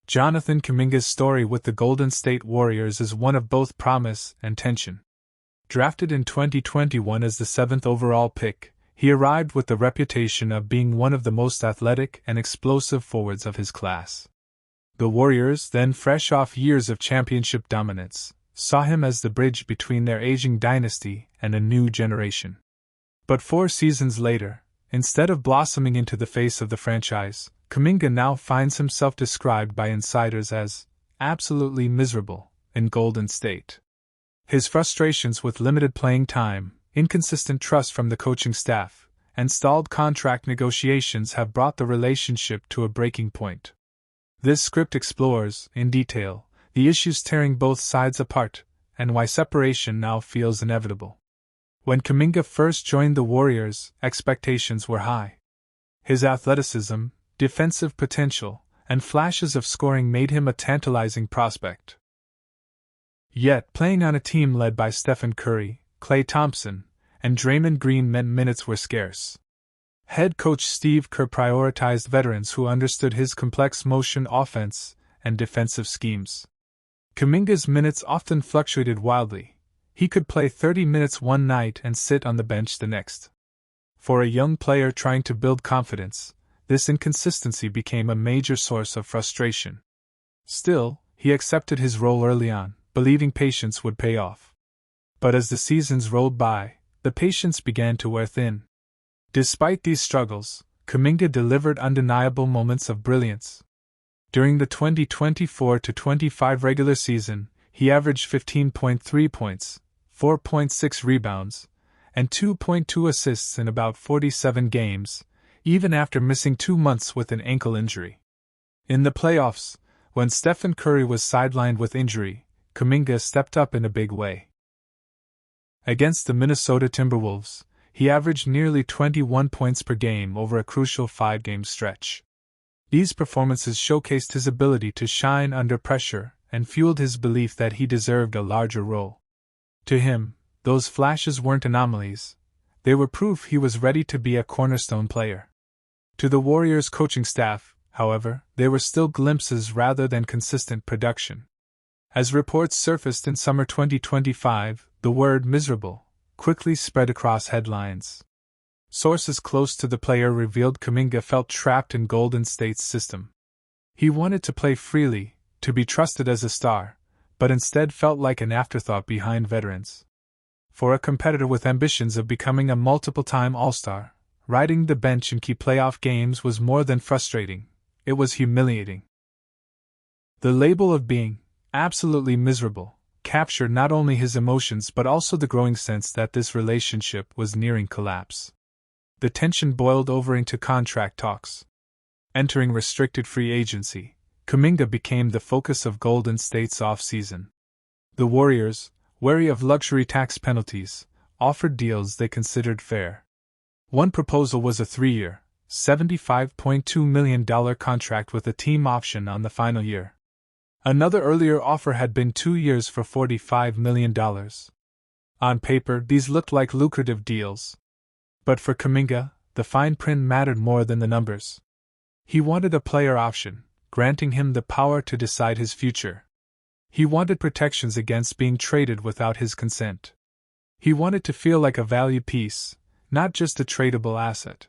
Jonathan Kuminga's story with the Golden State Warriors is one of both promise and tension. Drafted in 2021 as the 7th overall pick, he arrived with the reputation of being one of the most athletic and explosive forwards of his class. The Warriors, then fresh off years of championship dominance, saw him as the bridge between their aging dynasty and a new generation. But 4 seasons later, instead of blossoming into the face of the franchise, Kuminga now finds himself described by insiders as absolutely miserable in Golden State. His frustrations with limited playing time, inconsistent trust from the coaching staff, and stalled contract negotiations have brought the relationship to a breaking point. This script explores, in detail, the issues tearing both sides apart, and why separation now feels inevitable. When Kuminga first joined the Warriors, expectations were high. His athleticism, defensive potential, and flashes of scoring made him a tantalizing prospect. Yet, playing on a team led by Stephen Curry, Klay Thompson, and Draymond Green meant minutes were scarce. Head coach Steve Kerr prioritized veterans who understood his complex motion offense and defensive schemes. Kuminga's minutes often fluctuated wildly. He could play 30 minutes one night and sit on the bench the next. For a young player trying to build confidence, this inconsistency became a major source of frustration. Still, he accepted his role early on, believing patience would pay off. But as the seasons rolled by, the patience began to wear thin. Despite these struggles, Kuminga delivered undeniable moments of brilliance. During the 2024-25 regular season, he averaged 15.3 points, 4.6 rebounds, and 2.2 assists in about 47 games, even after missing 2 months with an ankle injury. In the playoffs, when Stephen Curry was sidelined with injury, Kuminga stepped up in a big way. Against the Minnesota Timberwolves, he averaged nearly 21 points per game over a crucial 5-game stretch. These performances showcased his ability to shine under pressure and fueled his belief that he deserved a larger role. To him, those flashes weren't anomalies. They were proof he was ready to be a cornerstone player. To the Warriors' coaching staff, however, they were still glimpses rather than consistent production. As reports surfaced in summer 2025, the word miserable quickly spread across headlines. Sources close to the player revealed Kuminga felt trapped in Golden State's system. He wanted to play freely, to be trusted as a star, but instead felt like an afterthought behind veterans. For a competitor with ambitions of becoming a multiple-time All-Star, riding the bench in key playoff games was more than frustrating, it was humiliating. The label of being absolutely miserable captured not only his emotions but also the growing sense that this relationship was nearing collapse. The tension boiled over into contract talks. Entering restricted free agency, Kuminga became the focus of Golden State's off-season. The Warriors, wary of luxury tax penalties, offered deals they considered fair. One proposal was a 3-year, $75.2 million contract with a team option on the final year. Another earlier offer had been 2 years for $45 million. On paper, these looked like lucrative deals. But for Kuminga, the fine print mattered more than the numbers. He wanted a player option, granting him the power to decide his future. He wanted protections against being traded without his consent. He wanted to feel like a valued piece, not just a tradable asset.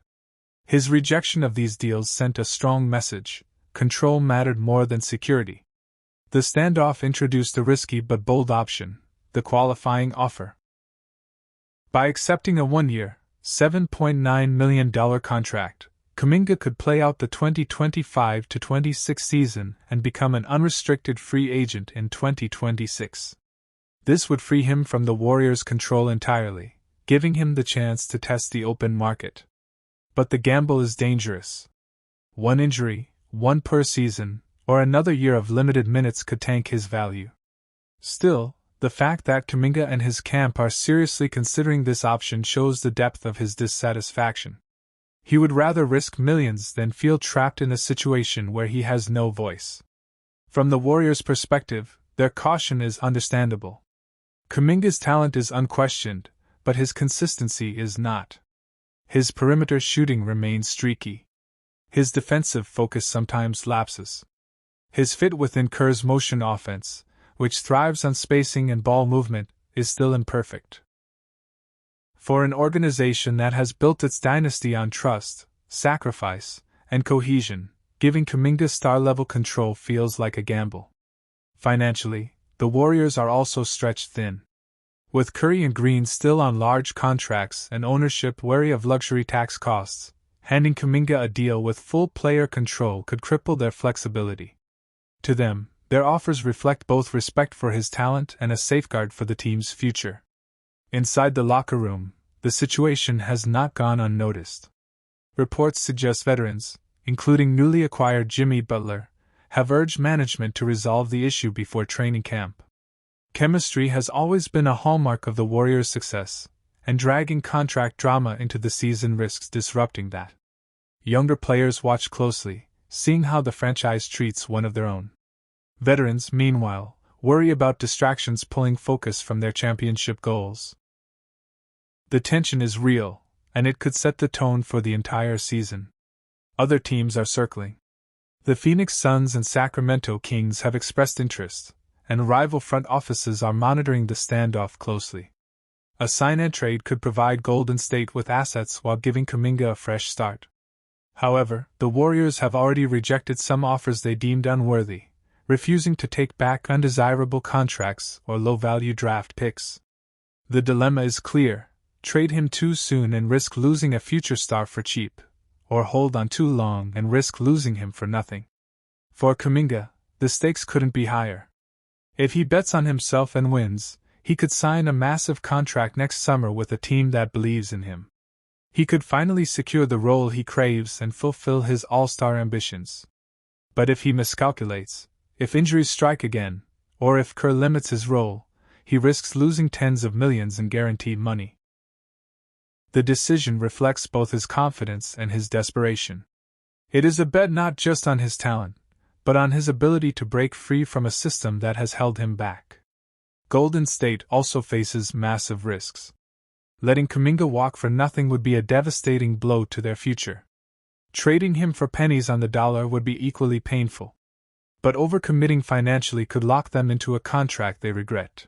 His rejection of these deals sent a strong message: control mattered more than security. The standoff introduced a risky but bold option: the qualifying offer. By accepting a 1-year, $7.9 million contract, Kuminga could play out the 2025-26 season and become an unrestricted free agent in 2026. This would free him from the Warriors' control entirely, giving him the chance to test the open market. But the gamble is dangerous. One injury, one per season, or another year of limited minutes could tank his value. Still, the fact that Kuminga and his camp are seriously considering this option shows the depth of his dissatisfaction. He would rather risk millions than feel trapped in a situation where he has no voice. From the Warriors' perspective, their caution is understandable. Kuminga's talent is unquestioned, but his consistency is not. His perimeter shooting remains streaky. His defensive focus sometimes lapses. His fit within Kerr's motion offense, which thrives on spacing and ball movement, is still imperfect. For an organization that has built its dynasty on trust, sacrifice, and cohesion, giving Kuminga star-level control feels like a gamble. Financially, the Warriors are also stretched thin. With Curry and Green still on large contracts and ownership wary of luxury tax costs, handing Kuminga a deal with full player control could cripple their flexibility. To them, their offers reflect both respect for his talent and a safeguard for the team's future. Inside the locker room, the situation has not gone unnoticed. Reports suggest veterans, including newly acquired Jimmy Butler, have urged management to resolve the issue before training camp. Chemistry has always been a hallmark of the Warriors' success, and dragging contract drama into the season risks disrupting that. Younger players watch closely, seeing how the franchise treats one of their own. Veterans, meanwhile, worry about distractions pulling focus from their championship goals. The tension is real, and it could set the tone for the entire season. Other teams are circling. The Phoenix Suns and Sacramento Kings have expressed interest, and rival front offices are monitoring the standoff closely. A sign-and-trade could provide Golden State with assets while giving Kuminga a fresh start. However, the Warriors have already rejected some offers they deemed unworthy, refusing to take back undesirable contracts or low-value draft picks. The dilemma is clear: trade him too soon and risk losing a future star for cheap, or hold on too long and risk losing him for nothing. For Kuminga, the stakes couldn't be higher. If he bets on himself and wins, he could sign a massive contract next summer with a team that believes in him. He could finally secure the role he craves and fulfill his all-star ambitions. But if he miscalculates, if injuries strike again, or if Kerr limits his role, he risks losing tens of millions in guaranteed money. The decision reflects both his confidence and his desperation. It is a bet not just on his talent, but on his ability to break free from a system that has held him back. Golden State also faces massive risks. Letting Kuminga walk for nothing would be a devastating blow to their future. Trading him for pennies on the dollar would be equally painful. But overcommitting financially could lock them into a contract they regret.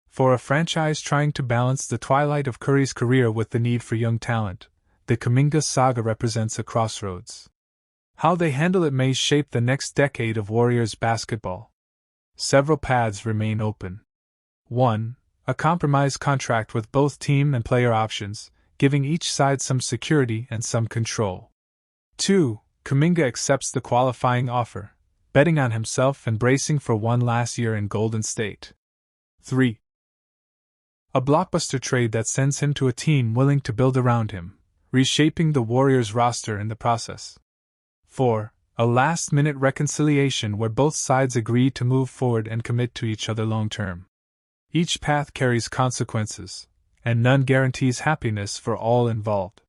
For a franchise trying to balance the twilight of Curry's career with the need for young talent, the Kuminga saga represents a crossroads. How they handle it may shape the next decade of Warriors basketball. Several paths remain open. 1. A compromise contract with both team and player options, giving each side some security and some control. 2. Kuminga accepts the qualifying offer, betting on himself and bracing for one last year in Golden State. 3. A blockbuster trade that sends him to a team willing to build around him, reshaping the Warriors' roster in the process. 4. A last-minute reconciliation where both sides agree to move forward and commit to each other long-term. Each path carries consequences, and none guarantees happiness for all involved.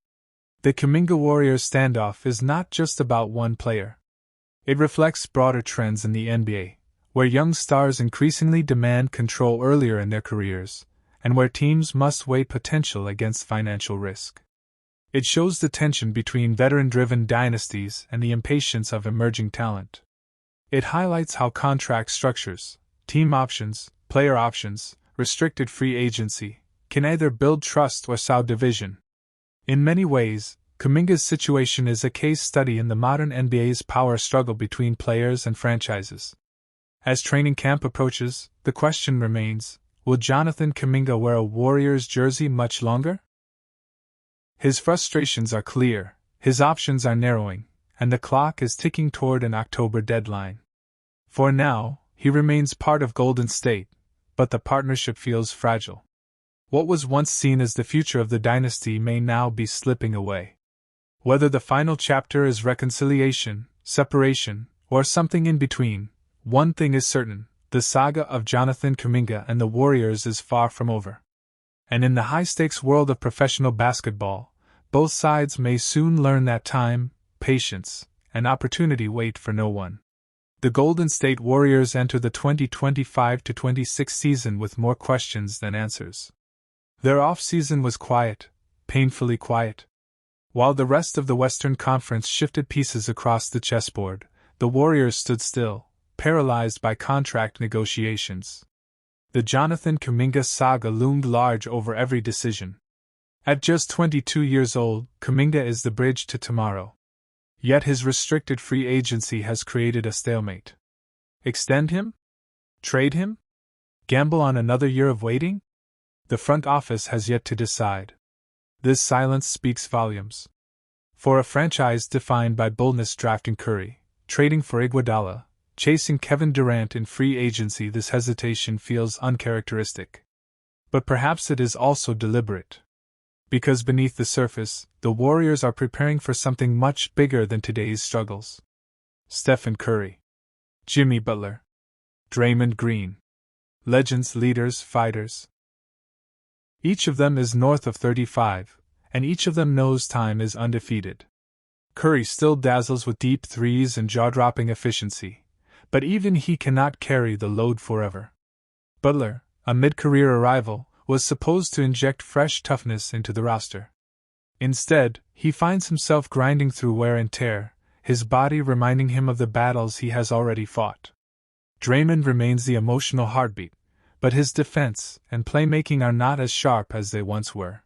The Kuminga Warriors standoff is not just about one player. It reflects broader trends in the NBA, where young stars increasingly demand control earlier in their careers, and where teams must weigh potential against financial risk. It shows the tension between veteran-driven dynasties and the impatience of emerging talent. It highlights how contract structures, team options, player options, restricted free agency, can either build trust or sow division. In many ways, Kuminga's situation is a case study in the modern NBA's power struggle between players and franchises. As training camp approaches, the question remains: will Jonathan Kuminga wear a Warriors jersey much longer? His frustrations are clear, his options are narrowing, and the clock is ticking toward an October deadline. For now, he remains part of Golden State, but the partnership feels fragile. What was once seen as the future of the dynasty may now be slipping away. Whether the final chapter is reconciliation, separation, or something in between, one thing is certain: the saga of Jonathan Kuminga and the Warriors is far from over. And in the high-stakes world of professional basketball, both sides may soon learn that time, patience, and opportunity wait for no one. The Golden State Warriors enter the 2025-26 season with more questions than answers. Their off-season was quiet, painfully quiet. While the rest of the Western Conference shifted pieces across the chessboard, the Warriors stood still, paralyzed by contract negotiations. The Jonathan Kuminga saga loomed large over every decision. At just 22 years old, Kuminga is the bridge to tomorrow. Yet his restricted free agency has created a stalemate. Extend him? Trade him? Gamble on another year of waiting? The front office has yet to decide. This silence speaks volumes. For a franchise defined by boldness drafting Curry, trading for Iguodala, chasing Kevin Durant in free agency, this hesitation feels uncharacteristic. But perhaps it is also deliberate. Because beneath the surface, the Warriors are preparing for something much bigger than today's struggles. Stephen Curry, Jimmy Butler, Draymond Green. Legends, leaders, fighters. Each of them is north of 35, and each of them knows time is undefeated. Curry still dazzles with deep threes and jaw-dropping efficiency, but even he cannot carry the load forever. Butler, a mid-career arrival, was supposed to inject fresh toughness into the roster. Instead, he finds himself grinding through wear and tear, his body reminding him of the battles he has already fought. Draymond remains the emotional heartbeat, but his defense and playmaking are not as sharp as they once were.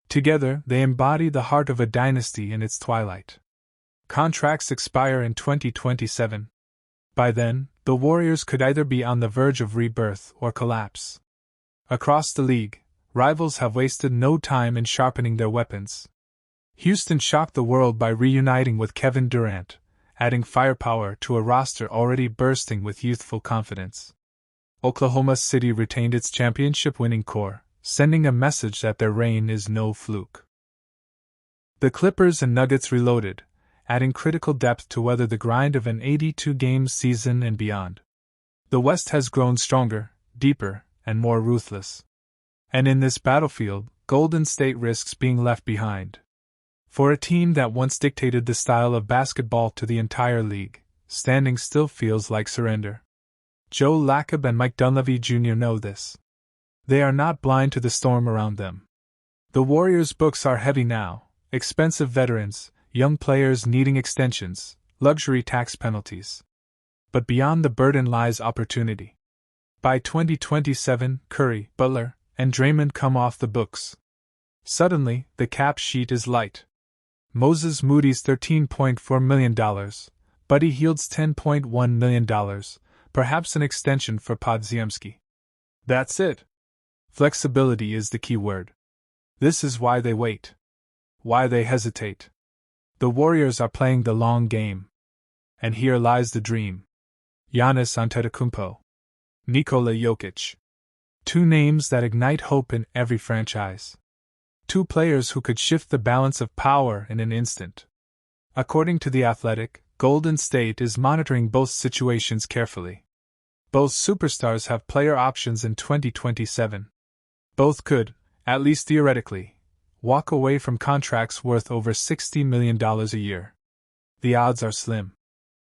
Together, they embody the heart of a dynasty in its twilight. Contracts expire in 2027. By then, the Warriors could either be on the verge of rebirth or collapse. Across the league, rivals have wasted no time in sharpening their weapons. Houston shocked the world by reuniting with Kevin Durant, adding firepower to a roster already bursting with youthful confidence. Oklahoma City retained its championship-winning core, sending a message that their reign is no fluke. The Clippers and Nuggets reloaded, adding critical depth to weather the grind of an 82-game season and beyond. The West has grown stronger, deeper, and more ruthless. And in this battlefield, Golden State risks being left behind. For a team that once dictated the style of basketball to the entire league, standing still feels like surrender. Joe Lacob and Mike Dunleavy Jr. know this. They are not blind to the storm around them. The Warriors' books are heavy now, expensive veterans, young players needing extensions, luxury tax penalties. But beyond the burden lies opportunity. By 2027, Curry, Butler, and Draymond come off the books. Suddenly, the cap sheet is light. Moses Moody's $13.4 million, Buddy Hield's $10.1 million, perhaps an extension for Podziemski. That's it. Flexibility is the key word. This is why they wait. Why they hesitate. The Warriors are playing the long game. And here lies the dream. Giannis Antetokounmpo. Nikola Jokic. Two names that ignite hope in every franchise. Two players who could shift the balance of power in an instant. According to The Athletic, Golden State is monitoring both situations carefully. Both superstars have player options in 2027. Both could, at least theoretically, walk away from contracts worth over $60 million a year. The odds are slim.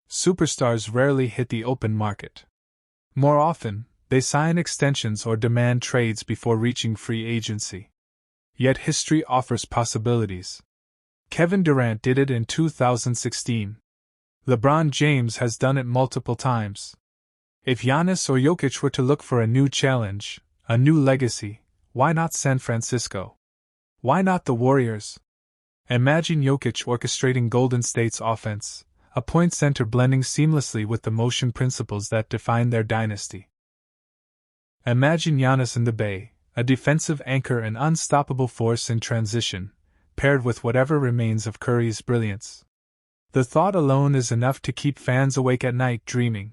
Superstars rarely hit the open market. More often, they sign extensions or demand trades before reaching free agency. Yet history offers possibilities. Kevin Durant did it in 2016. LeBron James has done it multiple times. If Giannis or Jokic were to look for a new challenge, a new legacy, why not San Francisco? Why not the Warriors? Imagine Jokic orchestrating Golden State's offense, a point center blending seamlessly with the motion principles that define their dynasty. Imagine Giannis in the Bay, a defensive anchor and unstoppable force in transition, paired with whatever remains of Curry's brilliance. The thought alone is enough to keep fans awake at night dreaming.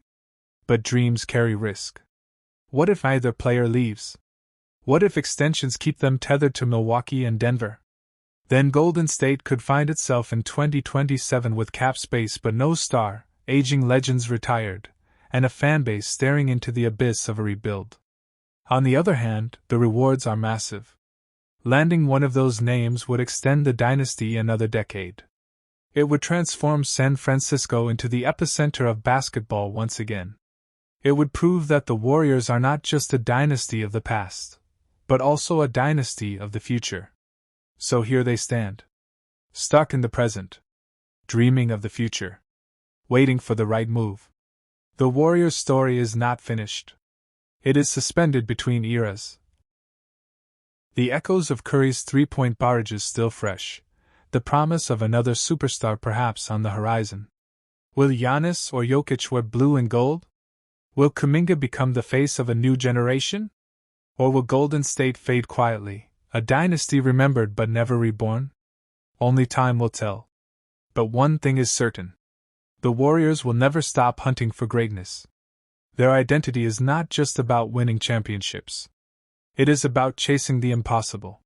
But dreams carry risk. What if either player leaves? What if extensions keep them tethered to Milwaukee and Denver? Then Golden State could find itself in 2027 with cap space but no star, aging legends retired, and a fanbase staring into the abyss of a rebuild. On the other hand, the rewards are massive. Landing one of those names would extend the dynasty another decade. It would transform San Francisco into the epicenter of basketball once again. It would prove that the Warriors are not just a dynasty of the past, but also a dynasty of the future. So here they stand. Stuck in the present. Dreaming of the future. Waiting for the right move. The Warriors' story is not finished. It is suspended between eras. The echoes of Curry's three-point barrages still fresh, the promise of another superstar perhaps on the horizon. Will Giannis or Jokic wear blue and gold? Will Kuminga become the face of a new generation? Or will Golden State fade quietly, a dynasty remembered but never reborn? Only time will tell. But one thing is certain. The Warriors will never stop hunting for greatness. Their identity is not just about winning championships. It is about chasing the impossible.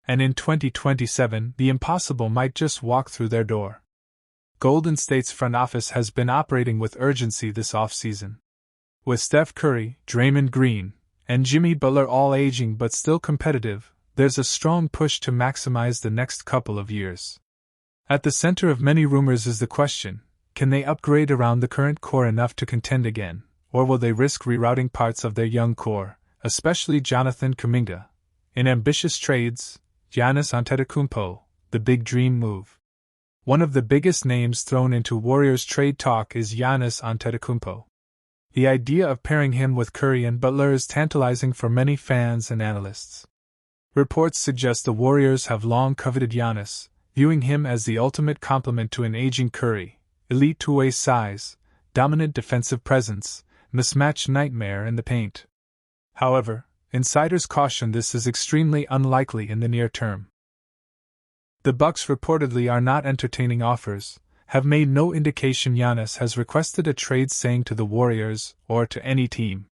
And in 2027, the impossible might just walk through their door. Golden State's front office has been operating with urgency this offseason. With Steph Curry, Draymond Green, and Jimmy Butler all aging but still competitive, there's a strong push to maximize the next couple of years. At the center of many rumors is the question, can they upgrade around the current core enough to contend again, or will they risk rerouting parts of their young core, especially Jonathan Kuminga, in ambitious trades? Giannis Antetokounmpo, the big dream move. One of the biggest names thrown into Warriors trade talk is Giannis Antetokounmpo. The idea of pairing him with Curry and Butler is tantalizing for many fans and analysts. Reports suggest the Warriors have long coveted Giannis, viewing him as the ultimate complement to an aging Curry, elite two-way size, dominant defensive presence, mismatch nightmare in the paint. However, insiders caution this is extremely unlikely in the near term. The Bucks reportedly are not entertaining offers, have made no indication Giannis has requested a trade saying to the Warriors or to any team.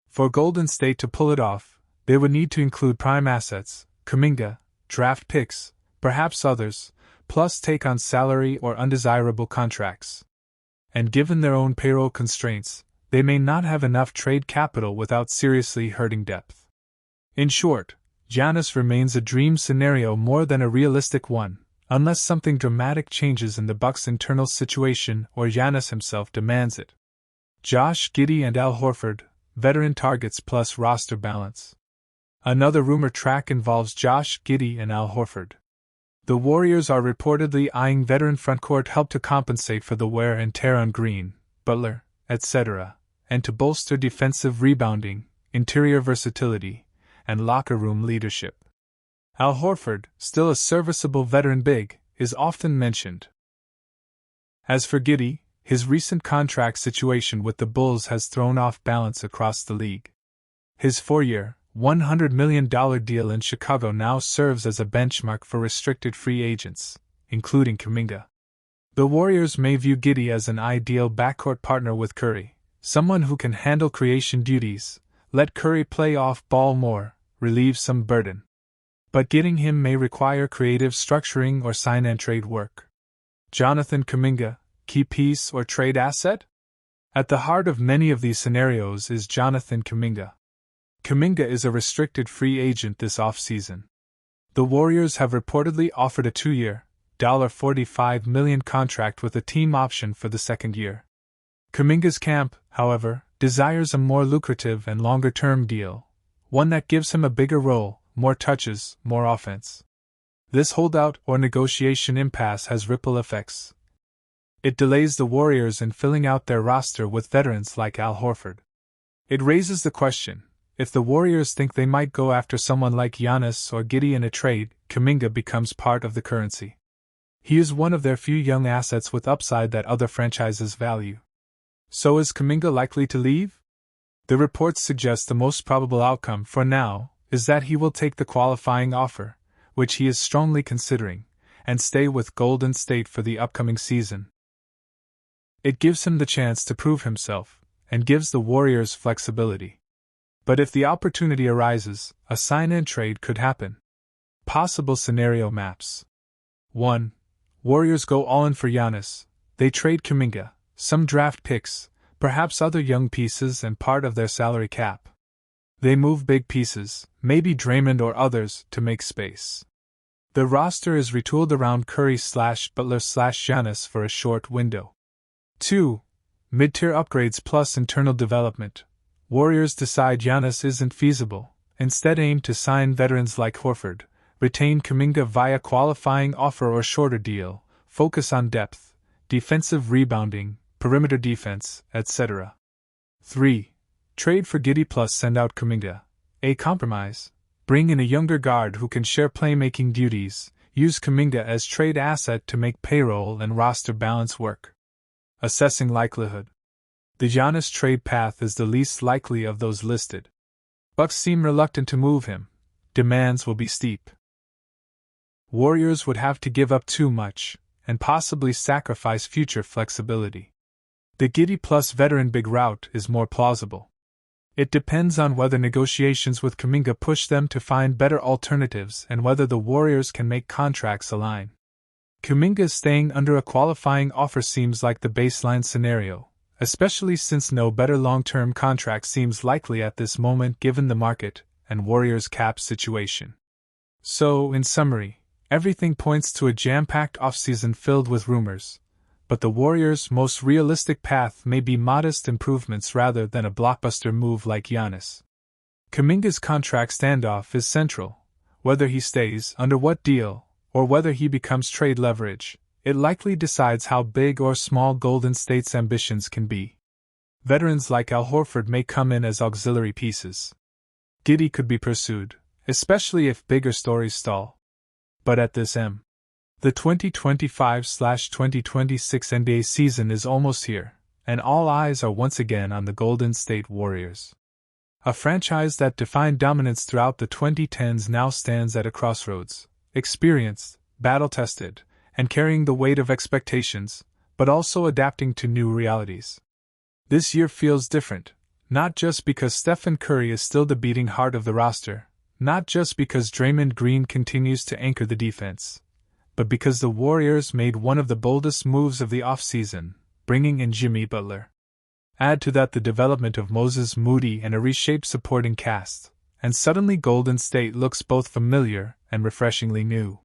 For Golden State to pull it off, they would need to include prime assets, Kuminga, draft picks, perhaps others, plus take on salary or undesirable contracts. And given their own payroll constraints, they may not have enough trade capital without seriously hurting depth. In short, Giannis remains a dream scenario more than a realistic one, unless something dramatic changes in the Bucks' internal situation or Giannis himself demands it. Josh Giddey and Al Horford, veteran targets plus roster balance. Another rumor track involves Josh Giddey and Al Horford. The Warriors are reportedly eyeing veteran frontcourt help to compensate for the wear and tear on Green, Butler, etc., and to bolster defensive rebounding, interior versatility, and locker room leadership. Al Horford, still a serviceable veteran big, is often mentioned. As for Giddey, his recent contract situation with the Bulls has thrown off balance across the league. His 4-year, $100 million deal in Chicago now serves as a benchmark for restricted free agents, including Kuminga. The Warriors may view Giddey as an ideal backcourt partner with Curry, someone who can handle creation duties, let Curry play off ball more, relieve some burden. But getting him may require creative structuring or sign-and-trade work. Jonathan Kuminga, key piece or trade asset? At the heart of many of these scenarios is Jonathan Kuminga. Kuminga is a restricted free agent this offseason. The Warriors have reportedly offered a 2-year, $45 million contract with a team option for the second year. Kuminga's camp, however, desires a more lucrative and longer-term deal, one that gives him a bigger role, more touches, more offense. This holdout or negotiation impasse has ripple effects. It delays the Warriors in filling out their roster with veterans like Al Horford. It raises the question, if the Warriors think they might go after someone like Giannis or Giddey in a trade, Kuminga becomes part of the currency. He is one of their few young assets with upside that other franchises value. So is Kuminga likely to leave? The reports suggest the most probable outcome, for now, is that he will take the qualifying offer, which he is strongly considering, and stay with Golden State for the upcoming season. It gives him the chance to prove himself, and gives the Warriors flexibility. But if the opportunity arises, a sign-and-trade could happen. Possible scenario maps. 1. Warriors go all-in for Giannis. They trade Kuminga, some draft picks, perhaps other young pieces and part of their salary cap. They move big pieces, maybe Draymond or others, to make space. The roster is retooled around Curry/Butler/Giannis for a short window. 2. Mid-tier upgrades plus internal development. Warriors decide Giannis isn't feasible, instead aim to sign veterans like Horford, retain Kuminga via qualifying offer or shorter deal, focus on depth, defensive rebounding, perimeter defense, etc. 3. Trade for Giddey plus send out Kuminga. A compromise. Bring in a younger guard who can share playmaking duties. Use Kuminga as trade asset to make payroll and roster balance work. Assessing likelihood. The Giannis trade path is the least likely of those listed. Bucks seem reluctant to move him. Demands will be steep. Warriors would have to give up too much, and possibly sacrifice future flexibility. The Giddey plus veteran big route is more plausible. It depends on whether negotiations with Kuminga push them to find better alternatives and whether the Warriors can make contracts align. Kuminga staying under a qualifying offer seems like the baseline scenario, especially since no better long-term contract seems likely at this moment given the market and Warriors' cap situation. So, in summary, everything points to a jam-packed offseason filled with rumors, but the Warriors' most realistic path may be modest improvements rather than a blockbuster move like Giannis. Kuminga's contract standoff is central. Whether he stays, under what deal, or whether he becomes trade leverage, it likely decides how big or small Golden State's ambitions can be. Veterans like Al Horford may come in as auxiliary pieces. Giddey could be pursued, especially if bigger stories stall. But at this the 2025/2026 NBA season is almost here, and all eyes are once again on the Golden State Warriors. A franchise that defined dominance throughout the 2010s now stands at a crossroads, experienced, battle-tested, and carrying the weight of expectations, but also adapting to new realities. This year feels different, not just because Stephen Curry is still the beating heart of the roster, not just because Draymond Green continues to anchor the defense, but because the Warriors made one of the boldest moves of the offseason, bringing in Jimmy Butler. Add to that the development of Moses Moody and a reshaped supporting cast, and suddenly Golden State looks both familiar and refreshingly new.